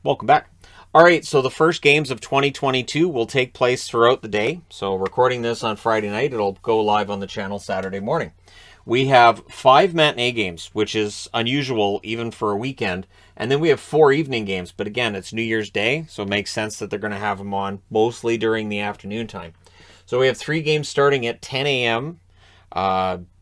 Welcome back. All right, so the first games of 2022 will take place throughout the day. So recording this on Friday night, it'll go live on the channel Saturday morning. We have 5 matinee games, which is unusual even for a weekend. And then we have 4 evening games. But again, it's New Year's Day, so it makes sense that they're going to have them on mostly during the afternoon time. So we have 3 games starting at 10 a.m.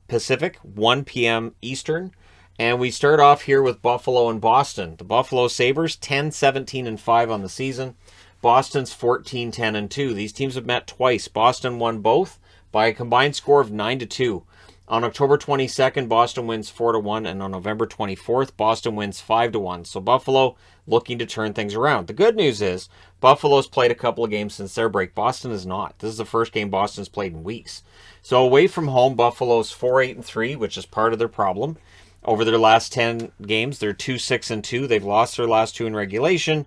Pacific, 1 p.m. Eastern. And we start off here with Buffalo and Boston. The Buffalo Sabres, 10-17-5 on the season. Boston's 14-10-2. These teams have met twice. Boston won both by a combined score of 9-2. On October 22nd, Boston wins 4-1, and on November 24th, Boston wins 5-1. So Buffalo looking to turn things around. The good news is Buffalo's played a couple of games since their break. Boston is not. This is the first game Boston's played in weeks. So away from home, Buffalo's 4-8-3, which is part of their problem. Over their last 10 games, they're 2-6-2. They've lost their last 2 in regulation.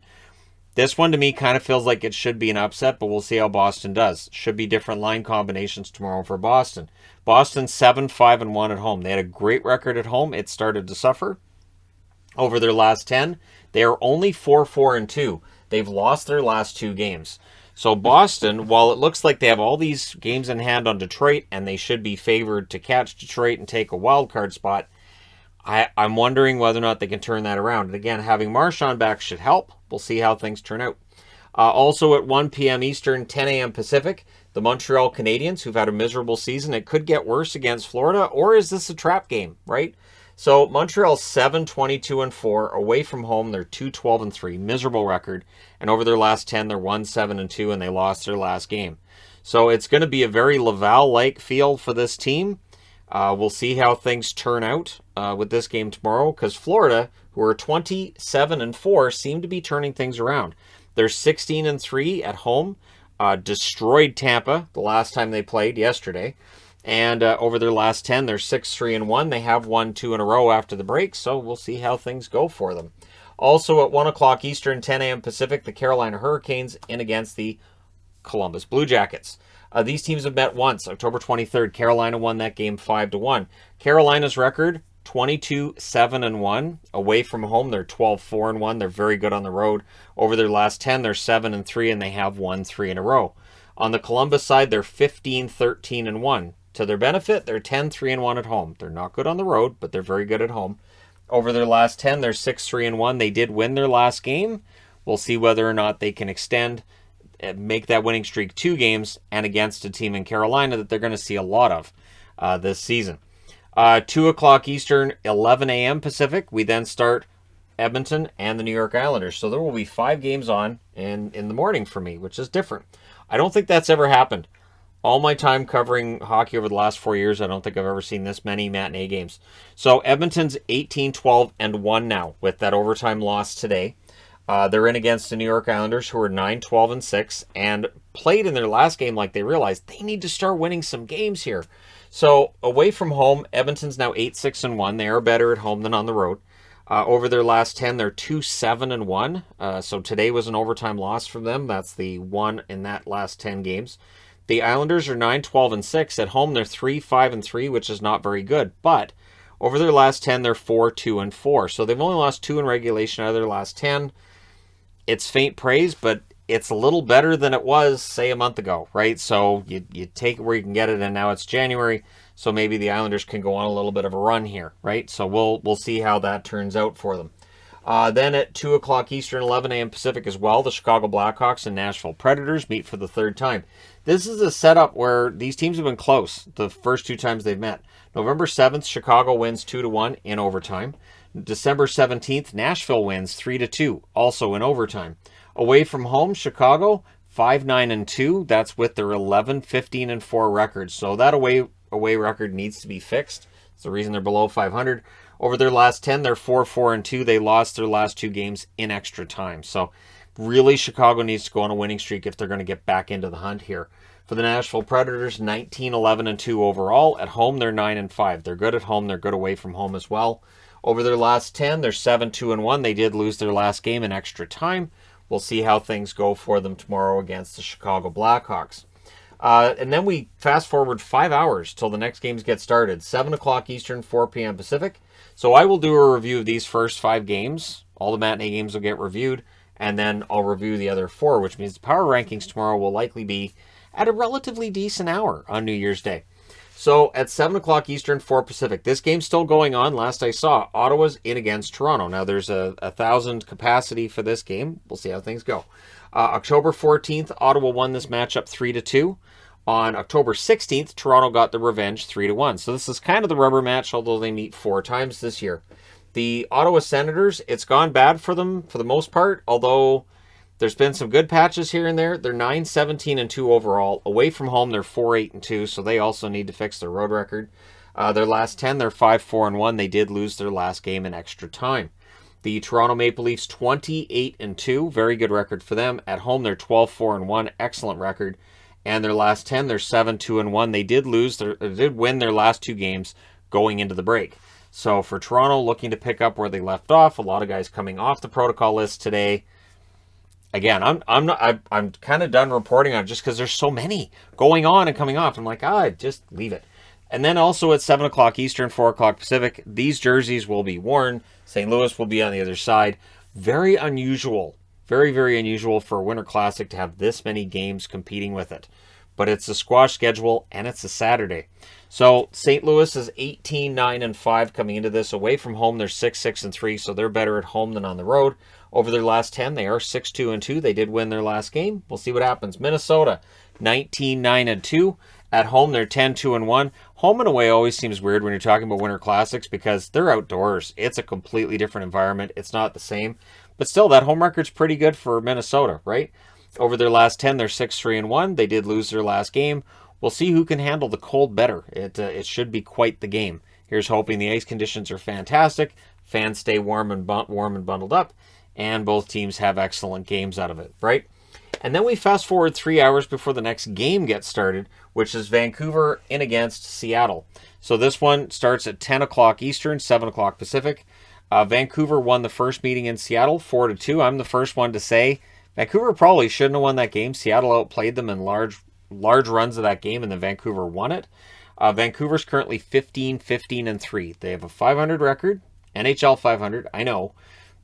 This one to me kind of feels like it should be an upset, but we'll see how Boston does. Should be different line combinations tomorrow for Boston. Boston 7-5-1 at home. They had a great record at home. It started to suffer. Over their last 10, they are only 4-4-2. They've lost their last 2 games. So Boston, while it looks like they have all these games in hand on Detroit, and they should be favored to catch Detroit and take a wild card spot, I'm wondering whether or not they can turn that around. And again, having Marchand back should help. We'll see how things turn out. Also at 1 p.m. Eastern, 10 a.m. Pacific, the Montreal Canadiens, who've had a miserable season. It could get worse against Florida, or is this a trap game, right? So Montreal's 7-22-4. Away from home, they're 2-12-3. Miserable record. And over their last 10, they're 1-7-2, and they lost their last game. So it's going to be a very Laval-like feel for this team. We'll see how things turn out with this game tomorrow, because Florida, who are 27-4, seem to be turning things around. They're 16-3 at home, destroyed Tampa the last time they played yesterday, and over their last 10, they're 6-3-1. They have won 2 in a row after the break, so we'll see how things go for them. Also at 1 o'clock Eastern, 10 a.m. Pacific, the Carolina Hurricanes in against the Columbus Blue Jackets. These teams have met once, October 23rd. Carolina won that game 5-1. Carolina's record, 22-7-1. Away from home, they're 12-4-1. They're very good on the road. Over their last 10, they're 7-3, and they have won 3 in a row. On the Columbus side, they're 15-13-1. To their benefit, they're 10-3-1 at home. They're not good on the road, but they're very good at home. Over their last 10, they're 6-3-1. They did win their last game. We'll see whether or not they can extend, make that winning streak 2 games, and against a team in Carolina that they're going to see a lot of this season. 2 o'clock Eastern, 11 a.m. Pacific, we then start Edmonton and the New York Islanders. So there will be 5 games on in the morning for me, which is different. I don't think that's ever happened. All my time covering hockey over the last 4 years, I don't think I've ever seen this many matinee games. So Edmonton's 18-12-1 now with that overtime loss today. They're in against the New York Islanders, who are 9-12-6, and played in their last game like they realized they need to start winning some games here. So away from home, Edmonton's now 8-6-1. They are better at home than on the road. Over their last 10, they're 2-7-1. So today was an overtime loss from them. That's the one in that last 10 games. The Islanders are 9-12-6. At home, they're 3-5-3, which is not very good. But over their last 10, they're 4-2-4. So they've only lost 2 in regulation out of their last 10. It's faint praise, but it's a little better than it was, say, a month ago, right? So you take it where you can get it, and now it's January, so maybe the Islanders can go on a little bit of a run here, right? So we'll see how that turns out for them. Then at 2 o'clock Eastern, 11 a.m. Pacific as well, the Chicago Blackhawks and Nashville Predators meet for the 3rd time. This is a setup where these teams have been close the first 2 times they've met. November 7th, Chicago wins 2-1 in overtime. December 17th, Nashville wins 3-2, also in overtime. Away from home, Chicago, 5-9-2. That's with their 11-15-4 record. So that away record needs to be fixed. It's the reason they're below 500. Over their last 10, they're 4-4-2. They lost their last 2 games in extra time. So really, Chicago needs to go on a winning streak if they're going to get back into the hunt here. For the Nashville Predators, 19-11-2 overall. At home, they're 9-5. They're good at home. They're good away from home as well. Over their last 10, they're 7-2-1. They did lose their last game in extra time. We'll see how things go for them tomorrow against the Chicago Blackhawks. And then we fast forward 5 hours till the next games get started. 7 o'clock Eastern, 4 p.m. Pacific. So I will do a review of these first 5 games. All the matinee games will get reviewed. and then I'll review the other 4, which means the power rankings tomorrow will likely be at a relatively decent hour on New Year's Day. So at 7 o'clock Eastern, 4 Pacific. This game's still going on. Last I saw, Ottawa's in against Toronto. Now there's a 1,000 capacity for this game. We'll see how things go. October 14th, Ottawa won this matchup 3-2. On October 16th, Toronto got the revenge 3-1. So this is kind of the rubber match, although they meet 4 times this year. The Ottawa Senators, it's gone bad for them for the most part, although there's been some good patches here and there. They're 9-17-2 overall. Away from home, they're 4-8-2, so they also need to fix their road record. Their last 10, they're 5-4-1. They did lose their last game in extra time. The Toronto Maple Leafs, 28-2. Very good record for them. At home, they're 12-4-1. Excellent record. And their last 10, they're 7-2-1. They did win their last 2 games going into the break. So for Toronto, looking to pick up where they left off. A lot of guys coming off the protocol list today. Again, I'm kind of done reporting on it just because there's so many going on and coming off. I'm like, just leave it. And then also at 7 o'clock Eastern, 4 o'clock Pacific, these jerseys will be worn. St. Louis will be on the other side. Very unusual. Very, very unusual for a Winter Classic to have this many games competing with it. But it's a squash schedule, and it's a Saturday. So St. Louis is 18-9-5 coming into this. Away from home, they're 6-6-3, so they're better at home than on the road. Over their last 10, they are 6-2-2. They did win their last game. We'll see what happens. Minnesota, 19-9-2. At home, they're 10-2-1. Home and away always seems weird when you're talking about Winter Classics because they're outdoors. It's a completely different environment. It's not the same. But still, that home record's pretty good for Minnesota, right? Over their last 10, they're 6-3-1. They did lose their last game. We'll see who can handle the cold better. It should be quite the game. Here's hoping the ice conditions are fantastic. Fans stay warm and bundled up. And both teams have excellent games out of it, right? And then we fast forward 3 hours before the next game gets started, which is Vancouver in against Seattle. So this one starts at 10 o'clock Eastern, 7 o'clock Pacific. Vancouver won the first meeting in Seattle 4-2. I'm the first one to say Vancouver probably shouldn't have won that game. Seattle outplayed them in large runs of that game, and then Vancouver won it. Vancouver's currently 15-15-3. They have a 500 record, NHL 500, I know,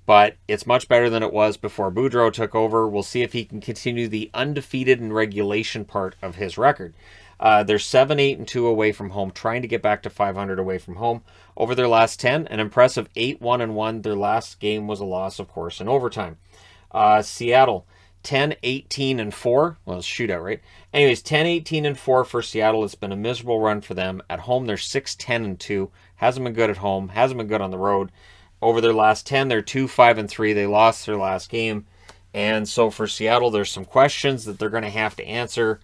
but it's much better than it was before Boudreau took over. We'll see if he can continue the undefeated in regulation part of his record. They're 7-8-2 away from home, trying to get back to 500 away from home. Over their last 10, an impressive 8-1-1. Their last game was a loss, of course, in overtime. Seattle, 10-18-4. Well, it's shootout, right? Anyways, 10-18-4 for Seattle. It's been a miserable run for them. At home, they're 6-10-2. Hasn't been good at home. Hasn't been good on the road. Over their last 10, they're 2-5-3. They lost their last game. And so for Seattle, there's some questions that they're going to have to answer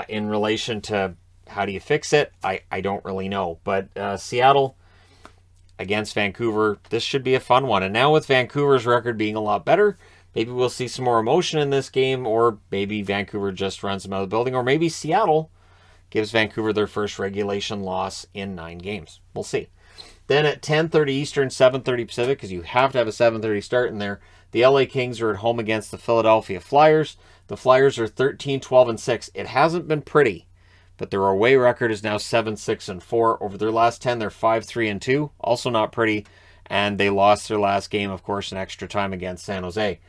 in relation to how do you fix it. I don't really know. But Seattle against Vancouver, this should be a fun one. And now with Vancouver's record being a lot better, maybe we'll see some more emotion in this game, or maybe Vancouver just runs them out of the building, or maybe Seattle gives Vancouver their first regulation loss in 9 games. We'll see. Then at 10:30 Eastern, 7:30 Pacific, because you have to have a 7:30 start in there, the LA Kings are at home against the Philadelphia Flyers. The Flyers are 13-12-6. It hasn't been pretty, but their away record is now 7-6-4. Over their last 10, they're 5-3-2. Also not pretty, and they lost their last game, of course, in extra time against San Jose.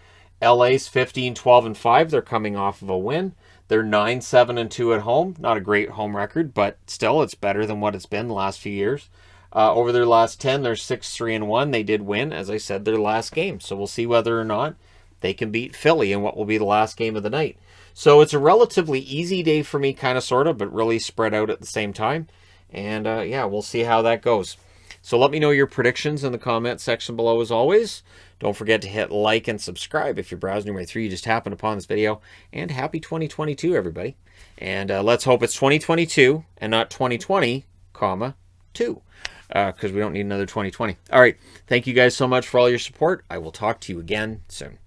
LA's 15-12-5. They're coming off of a win. They're 9-7-2 at home. Not a great home record, but still, it's better than what it's been the last few years. Over their last 10, they're 6-3-1. They did win, as I said, their last game. So we'll see whether or not they can beat Philly in what will be the last game of the night. So it's a relatively easy day for me, kind of, sort of, but really spread out at the same time. And yeah, we'll see how that goes. So let me know your predictions in the comment section below as always. Don't forget to hit like and subscribe if you're browsing your way through. You just happened upon this video. And happy 2022, everybody. And let's hope it's 2022 and not 2020, comma, 2. Because we don't need another 2020. All right. Thank you guys so much for all your support. I will talk to you again soon.